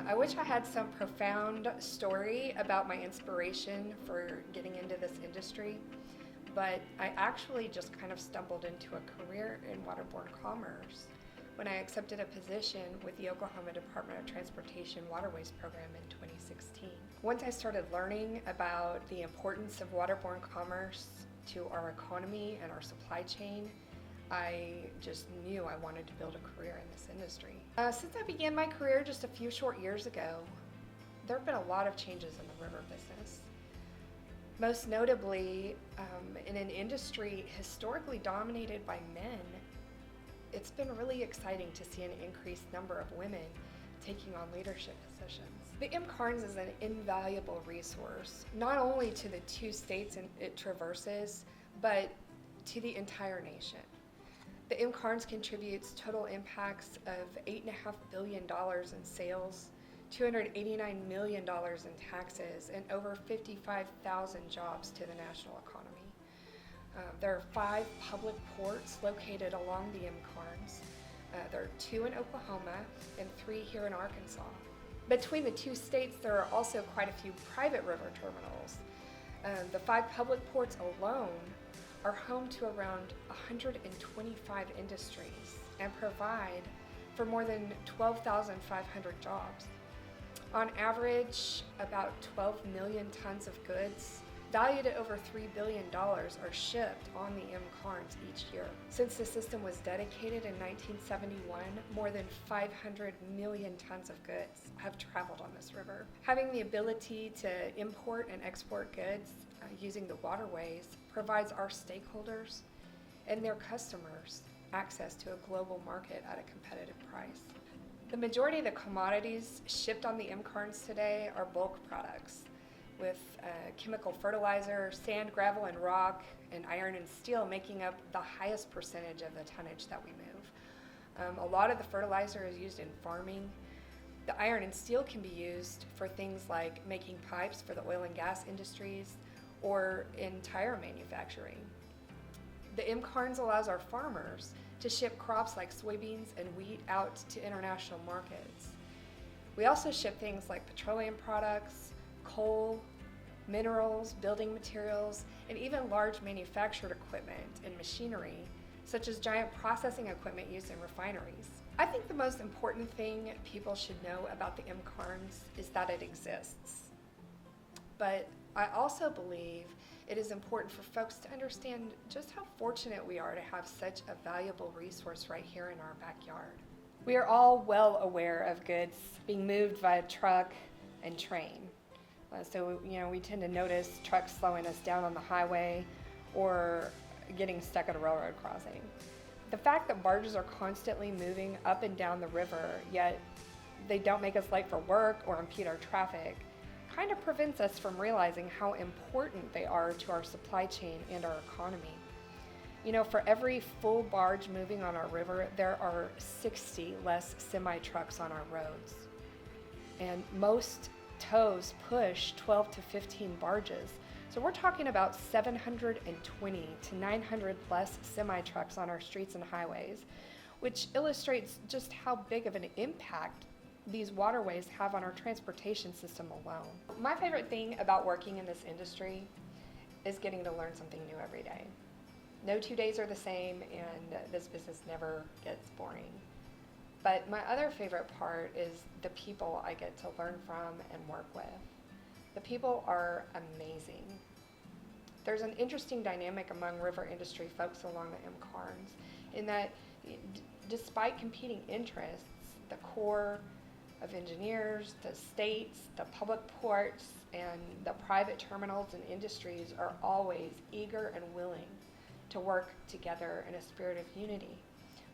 I wish I had some profound story about my inspiration for getting into this industry, but I actually just kind of stumbled into a career in waterborne commerce when I accepted a position with the Oklahoma Department of Transportation Waterways Program in 2016. Once I started learning about the importance of waterborne commerce to our economy and our supply chain, I just knew I wanted to build a career in this industry. Since I began my career just a few short years ago, there have been a lot of changes in the river business. Most notably, in an industry historically dominated by men, it's been really exciting to see an increased number of women taking on leadership positions. The MKARNS is an invaluable resource, not only to the 2 states it traverses, but to the entire nation. The MKARNS contributes total impacts of $8.5 billion in sales, $289 million in taxes, and over 55,000 jobs to the national economy. There are 5 public ports located along the MKARNS. There are 2 in Oklahoma and 3 here in Arkansas. Between the 2 states, there are also quite a few private river terminals. The 5 public ports alone are home to around 125 industries and provide for more than 12,500 jobs. On average, about 12 million tons of goods, valued at over $3 billion, are shipped on the MKARNS each year. Since the system was dedicated in 1971, more than 500 million tons of goods have traveled on this river. Having the ability to import and export goods using the waterways provides our stakeholders and their customers access to a global market at a competitive price. The majority of the commodities shipped on the MKARNS today are bulk products, with chemical fertilizer, sand, gravel, and rock, and iron and steel making up the highest percentage of the tonnage that we move. A lot of the fertilizer is used in farming. The iron and steel can be used for things like making pipes for the oil and gas industries or in tire manufacturing. The MKARNS allows our farmers to ship crops like soybeans and wheat out to international markets. We also ship things like petroleum products, coal, minerals, building materials, and even large manufactured equipment and machinery, such as giant processing equipment used in refineries. I think the most important thing people should know about the MKARNS is that it exists. But I also believe it is important for folks to understand just how fortunate we are to have such a valuable resource right here in our backyard. We are all well aware of goods being moved via truck and train. So, we tend to notice trucks slowing us down on the highway or getting stuck at a railroad crossing. The fact that barges are constantly moving up and down the river, yet they don't make us late for work or impede our traffic, kind of prevents us from realizing how important they are to our supply chain and our economy. For every full barge moving on our river, there are 60 less semi-trucks on our roads. And most tows push 12 to 15 barges. So we're talking about 720 to 900 less semi-trucks on our streets and highways, which illustrates just how big of an impact these waterways have on our transportation system alone. My favorite thing about working in this industry is getting to learn something new every day. No 2 days are the same, and this business never gets boring. But my other favorite part is the people I get to learn from and work with. The people are amazing. There's an interesting dynamic among river industry folks along the MKARNS in that despite competing interests, the Corps of Engineers, the states, the public ports, and the private terminals and industries are always eager and willing to work together in a spirit of unity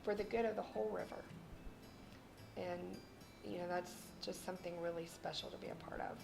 for the good of the whole river. And that's just something really special to be a part of.